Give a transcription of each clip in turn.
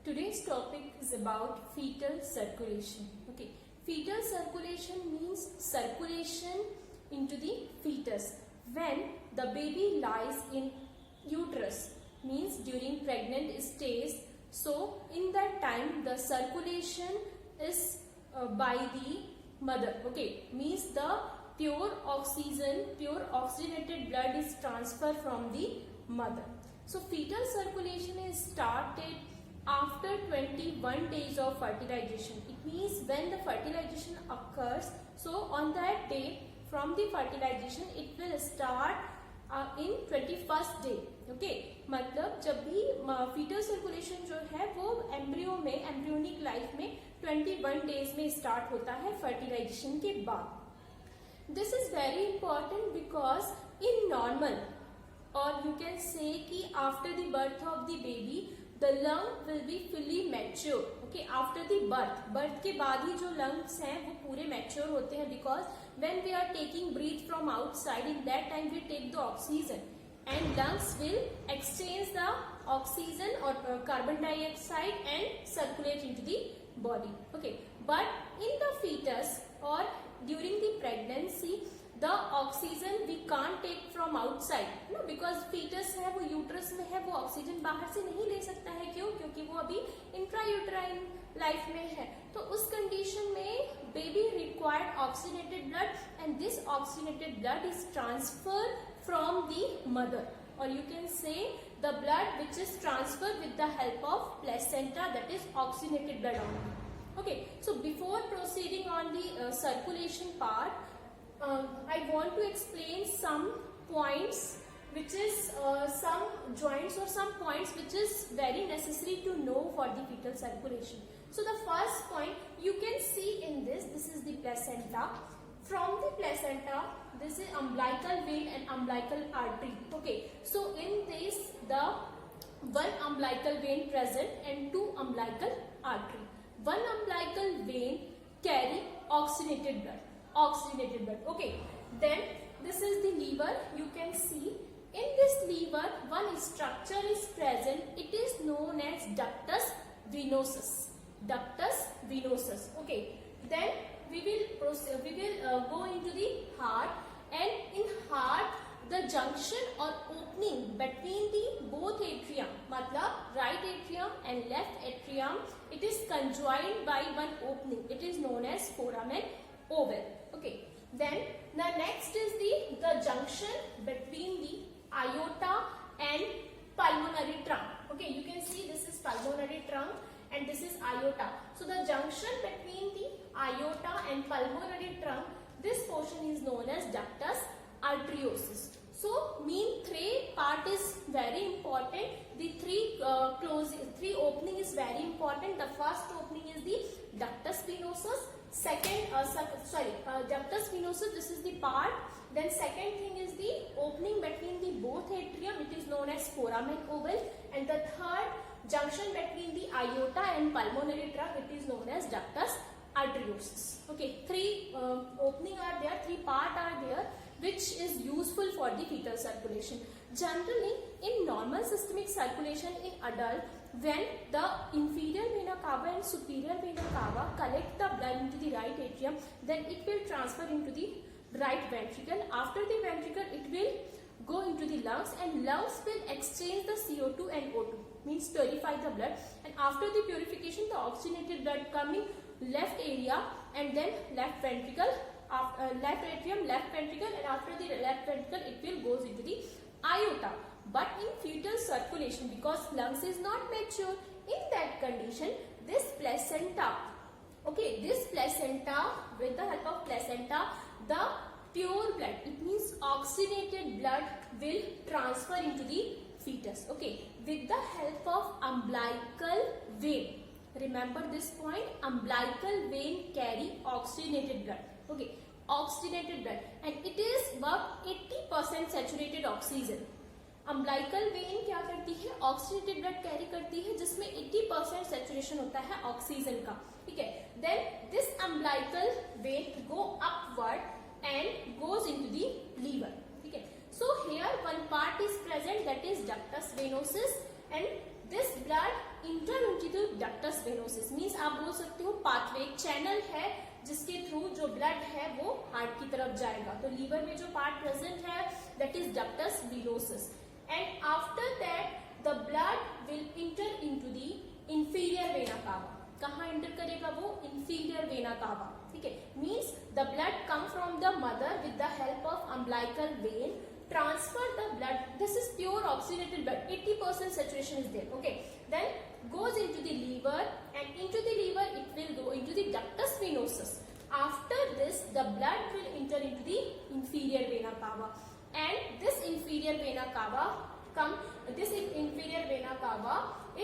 Today's topic is about fetal circulation. Okay, fetal circulation means circulation into the fetus when the baby lies in uterus, means during pregnant stage. So in that time the circulation is by the mother. Okay, means the pure oxygenated blood is transferred from the mother. So fetal circulation is started after 21 days of fertilization. It means when the fertilization occurs, so on that day from the fertilization it will start in 21st day. Okay मतलब जब भी fetal circulation जो है वो embryo में embryonic life में 21 days में start होता है फर्टिलाइजेशन के बाद. This is very important because in normal और यू कैन से कि after the birth of the baby the lung will be fully mature. Okay after the birth के बाद ही जो लंग्स हैं वो पूरे मैच्योर होते हैं because when we are taking breath from outside in that time we take the oxygen and lungs will exchange the oxygen or carbon dioxide and circulate into the body. Okay, but in the fetus or during the pregnancy the oxygen we can't take from outside, no, because fetus है वो uterus में है, वो oxygen बाहर से नहीं ले सकता है. क्यों? क्योंकि वो अभी इंट्रायूट्राइन लाइफ में है. तो उस कंडीशन में baby required oxygenated blood and this oxygenated blood is transfer from the mother, or you can say the blood which is transferred with the help of placenta, that is oxygenated blood only. Okay, so before proceeding on the circulation part, I want to explain some points which is some joints or some points which is very necessary to know for the fetal circulation. So the first point you can see in this is the placenta. From the placenta, this is umbilical vein and umbilical artery. Okay, so in this the one umbilical vein present and two umbilical artery. One umbilical vein carry oxygenated blood. Okay, then this is the liver. You can see in this liver one structure is present. It is known as ductus venosus. Okay, then we will go into the heart, and in heart the junction or opening between the both atrium, matlab right atrium and left atrium, it is conjoined by one opening. It is known as foramen ovale. Okay, then the next is the junction between the aorta and pulmonary trunk. Okay, you can see this is pulmonary trunk and this is aorta. So the junction between the aorta and pulmonary trunk, this portion is known as ductus arteriosus. So mean three part is very important. The three opening is very important. The first opening is the ductus venosus. Ductus venosus, this is the part. Then second thing is the opening between the both atrium. It is known as foramen ovale. And the third junction between the aorta and pulmonary trunk, it is known as ductus arteriosus. Okay, three opening are there, three part are there, which is useful for the fetal circulation. Generally, in normal systemic circulation in adult, when the inferior vena cava and superior vena cava collect the blood into the right atrium, then it will transfer into the right ventricle. After the ventricle, it will go into the lungs, and lungs will exchange the CO2 and O2, means purify the blood, and after the purification the oxygenated blood coming left area and then left ventricle, left atrium, left ventricle, and after the left ventricle it will goes into the aorta. But in fetal circulation, because lungs is not mature, in that condition this placenta, okay, this placenta, with the help of placenta, the pure blood, it means oxygenated blood, will transfer into the fetus. Okay, with the help of umbilical vein. Remember this point, umbilical vein carry oxygenated blood. Okay, oxygenated blood, and it is about 80% saturated oxygen. Umbilical when क्या करती है? Oxidated blood carry करती है जिसमें 80% saturation होता है oxygen का. ठीक है, then this umbilical vein go upward and goes into the liver. ठीक है, so here one part is present, that is ductus venosus, and this blood enter into the ductus venosus, means आप बोल सकते हो pathway, एक channel है जिसके through जो ब्लड है वो हार्ट की तरफ जाएगा। तो लीवर में जो पार्ट प्रेजेंट है that is ductus venosus, and after that the blood will enter into the inferior vena cava. कहाँ एंटर करेगा वो? इंफीरियर वेना कावा, ठीक है। Means the blood come from the mother with the help of umbilical when, transfer the blood, this is pure oxygenated blood, 80% saturation is there, okay, then goes into the liver, and into the liver it will go into the ductus venosus. After this the blood will enter into the inferior vena cava, and this inferior vena cava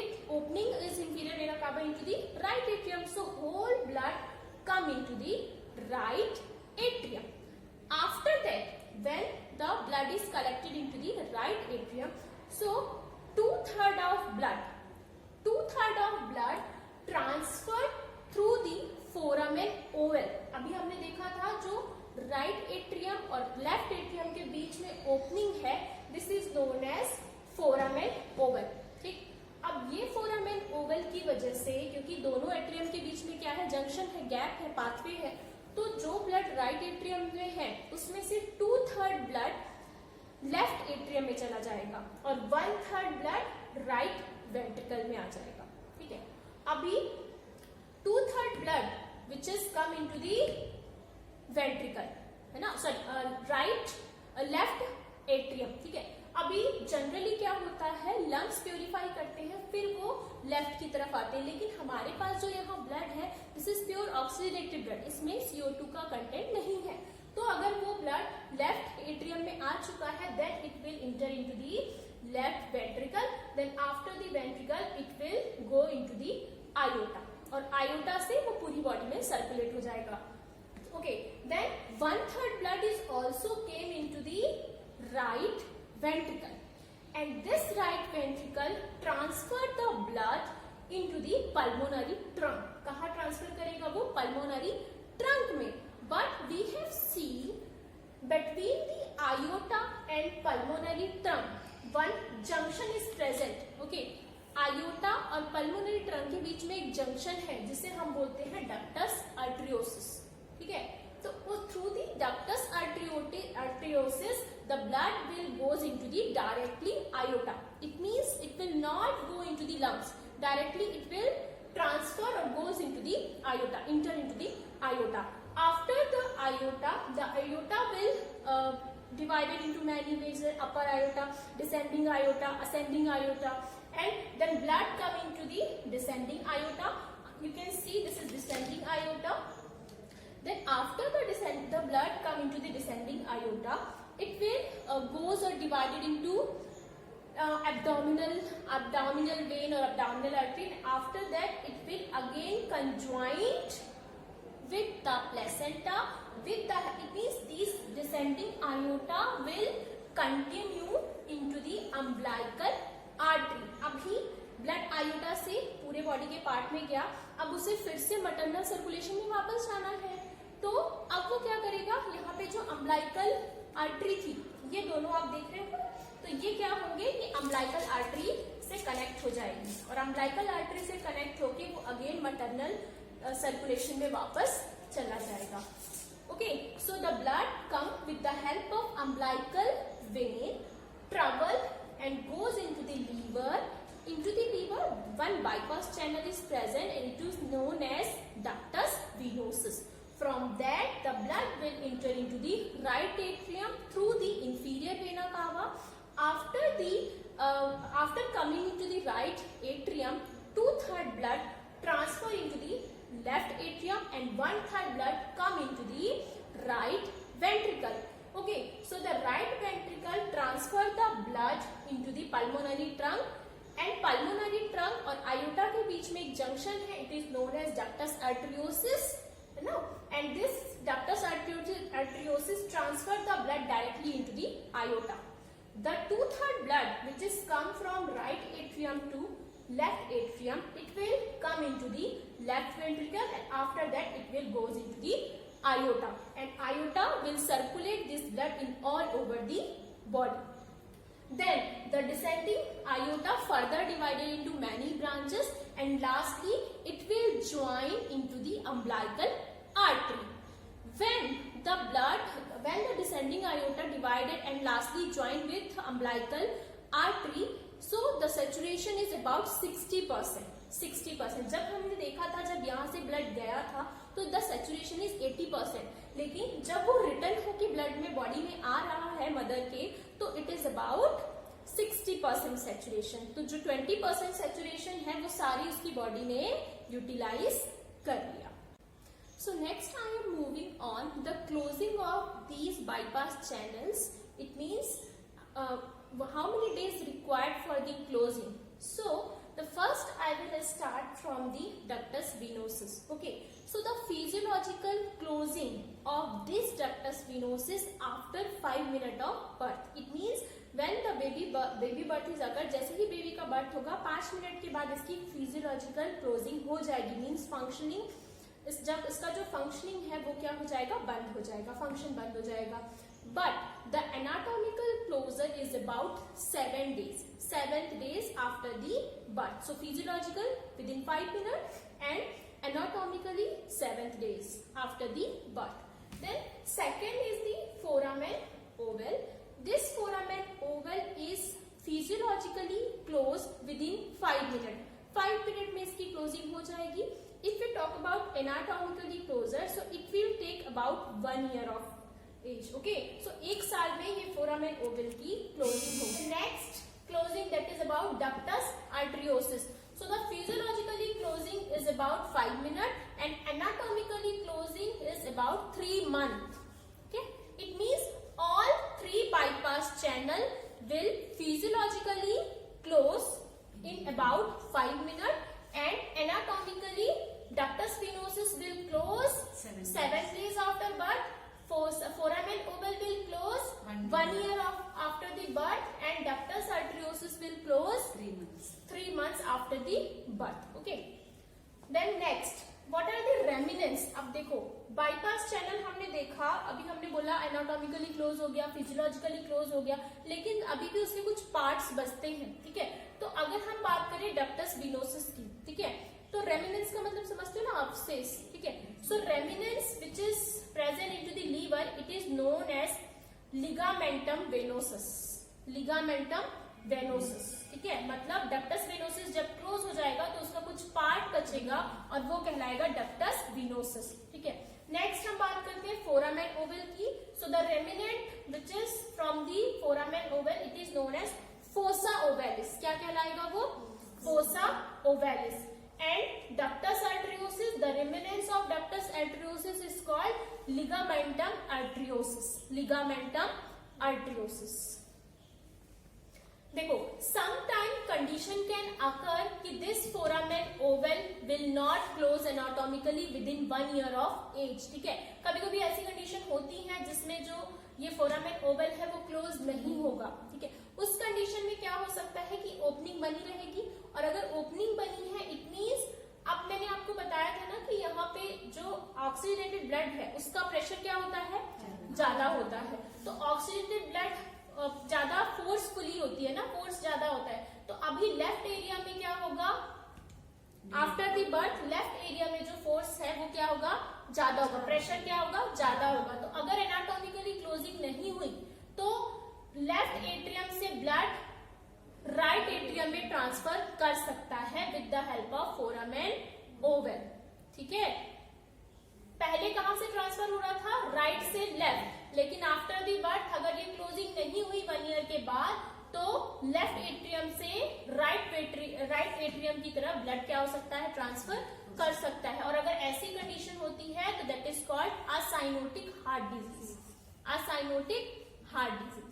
it opening is inferior vena cava into the right atrium, so whole blood come into the right atrium. After that, when the blood is collected into the right atrium, so 2/3 of blood transferred through the foramen oval. अभी हमने देखा था जो right atrium और left atrium के बीच में opening है, this is known as foramen ovale, ठीक। अब ये फोरामेन ओवल की वजह से, क्योंकि दोनों एट्रियम के बीच में क्या है, जंक्शन है, गैप है, पाथवे है, तो जो ब्लड राइट एट्रियम में है उसमें से 2/3 ब्लड लेफ्ट एट्रियम में चला जाएगा और 1/3 ब्लड राइट वेंट्रिकल में आ जाएगा, ठीक है। अभी 2/3 blood which is come into the ventricle, है ना, सॉरी राइट लेफ्ट एट्रियम, ठीक है। अभी जनरली क्या होता है, लंग्स प्योरीफाई करते हैं फिर वो लेफ्ट की तरफ आते हैं, लेकिन हमारे पास जो यहाँ ब्लड है this is pure oxidated blood, इसमें CO2 का कंटेंट नहीं है। तो अगर वो ब्लड लेफ्ट एट्रियम में आ चुका है then it will enter into the left ventricle, then after the ventricle it will go into the aorta, और आयोटा से वो पूरी बॉडी में सर्कुलेट हो जाएगा, okay. Then 1/3 blood is also came into the right ventricle, and this right ventricle transferred the blood into the pulmonary trunk. कहाँ transfer करेगा वो? pulmonary trunk में। But we have seen between the aorta and pulmonary trunk one junction is present, okay. aorta और pulmonary trunk के बीच में एक junction है जिसे हम बोलते हैं ductus arteriosus, ठीक है। तो through the ductus arteriosus the blood will goes into the directly aorta. It means it will not go into the lungs. Directly it will transfer or goes into the aorta, enter into the aorta. After the aorta will divided into many ways: upper aorta, descending aorta, ascending aorta, and then blood come into the descending aorta. You can see this is descending aorta. Then after the blood come into the descending aorta, it will goes or divided into abdominal vein or abdominal artery, and after that it will again conjoined with the placenta, it means these descending aorta will continue into the umbilical artery. अभी blood iota से पूरे body के part में गया, अब उसे फिर से मैटरनल सर्कुलेशन में वापस जाना है, तो अब वो क्या करेगा, यहाँ पे जो अम्बिलिकल आर्टरी थी, ये दोनों आप देख रहे हो, तो ये क्या होंगे, ये अम्बिलिकल आर्टरी से कनेक्ट हो जाएगी, और अम्बिलिकल आर्टरी से कनेक्ट होके वो अगेन मैटरनल सर्कुलेशन में वापस चला जाएगा, okay. So the blood come with the help of umbilical when, travel and goes into the liver. Into the liver, one bypass channel is present and it is known as ductus venosus. From that, the blood will enter into the right atrium through the inferior vena cava. After coming into the right atrium, 2/3 blood transfer into the left atrium and 1/3 blood come into the right ventricle. Okay, so the right ventricle transfer the blood into the pulmonary trunk, and pulmonary trunk और aorta के बीच में एक junction है, it is known as ductus arteriosus, है ना, and this ductus arteriosus transfer the blood directly into the aorta. The 2/3 blood which is come from right atrium to left atrium, it will come into the left ventricle, and after that it will goes into the aorta, and aorta will circulate this blood in all over the body. Then the descending aorta further divided into many branches, and lastly it will join into the umbilical artery. When the descending aorta divided and lastly joined with umbilical artery, so the saturation is about 60%. 60%. जब हमने देखा था, जब यहाँ से blood गया था तो द सैचुरेशन इज 80%, लेकिन जब वो रिटर्न होके ब्लड में बॉडी में आ रहा है मदर के, तो इट इज अबाउट 60% सैचुरेशन. तो जो 20% सैचुरेशन है वो सारी उसकी बॉडी ने यूटिलाइज कर लिया. So next I am moving on the closing of these bypass channels. It means how many days required for the closing. So the first I will start from the ductus venosus. Okay, so the physiological closing of this ductus venosus after 5 minutes of birth. It means when the baby birth is occur, जैसे ही baby का birth होगा 5 minute के बाद इसकी physiological closing हो जाएगी. Means functioning, जब इसका जो फंक्शनिंग है वो क्या हो जाएगा, बंद हो जाएगा, फंक्शन बंद हो जाएगा. But the anatomical closure is about 7 days. 7th days after the birth. So physiological within 5 minutes and anatomically 7th days after the birth. Then second is the foramen oval. This foramen oval is physiologically closed within 5 minutes. 5 minutes में इसकी closing हो जाएगी. If we talk about anatomically closer, so it will take about 1 year of age. Okay, so 1 साल में ये foramen oval की closing होगी. Next closing, that is about ductus arteriosus. So the physiologically closing is about 5 minutes and anatomically closing is about 3 months. Okay, it means all 3 bypass channel will physiologically close in about 5 minutes and anatomically ductus venosus will close 7 days after birth. Foramen oval will close 1 year after the birth and ductus arteriosus will close 3 months after the birth. Okay. Then next, what are the remnants? अब देखो bypass channel हमने देखा, अभी हमने बोला anatomically close हो गया, physiologically close हो गया, लेकिन अभी भी उसके कुछ parts बचते हैं. ठीक है, तो अगर हम बात करें ductus venosus की, ठीक है, तो remnants का मतलब समझते हो ना, अवशेष. ठीक है, so remnants which is present into the liver, it is known as ligamentum venosus. ligamentum venosus. ठीक है, मतलब ductus venosus जब क्लोज हो जाएगा तो उसका कुछ पार्ट बचेगा और वो कहलाएगा ductus venosus. ठीक है, नेक्स्ट हम बात करते हैं foramen oval की. so the remnant which is from the foramen oval, it is known as fossa ovalis. क्या कहलाएगा वो, fossa ovalis. And ductus arteriosus, the remnants of ductus arteriosus is called ligamentum arteriosus. ligamentum arteriosus. देखो, sometime condition can occur कि this foramen oval will not close anatomically within 1 year of age. ठीक है, कभी कभी ऐसी condition होती है जिसमें जो ये foramen oval है वो क्लोज नहीं होगा. ठीक है, उस कंडीशन में क्या हो सकता है कि ओपनिंग बनी रहेगी, और अगर ओपनिंग बनी है इट मीन्स, अब मैंने आपको बताया था ना कि यहाँ पे जो ऑक्सीजनेटेड ब्लड है उसका प्रेशर क्या होता है, ज्यादा होता है. तो ऑक्सीजनेटेड ब्लड ज्यादा फोर्सफुली होती है ना, फोर्स ज्यादा होता है. तो अभी लेफ्ट एरिया में क्या होगा, after the birth left area में जो फोर्स है वो क्या होगा, ज्यादा होगा, प्रेशर क्या होगा, ज्यादा होगा. तो अगर एनाटॉमिकली क्लोजिंग नहीं हुई तो लेफ्ट एट्रियम से ब्लड राइट एट्रियम में ट्रांसफर कर सकता है with the help of foramen ovale. ठीक है, पहले कहां से ट्रांसफर हो रहा था, राइट से लेफ्ट, लेकिन आफ्टर दी बर्थ अगर ये क्लोजिंग नहीं हुई 1 ईयर के बाद तो लेफ्ट एट्रियम से राइट एट्रियम की तरफ ब्लड क्या हो सकता है, ट्रांसफर कर सकता है. और अगर ऐसी कंडीशन होती है तो that is called acyanotic heart disease. Acyanotic heart disease.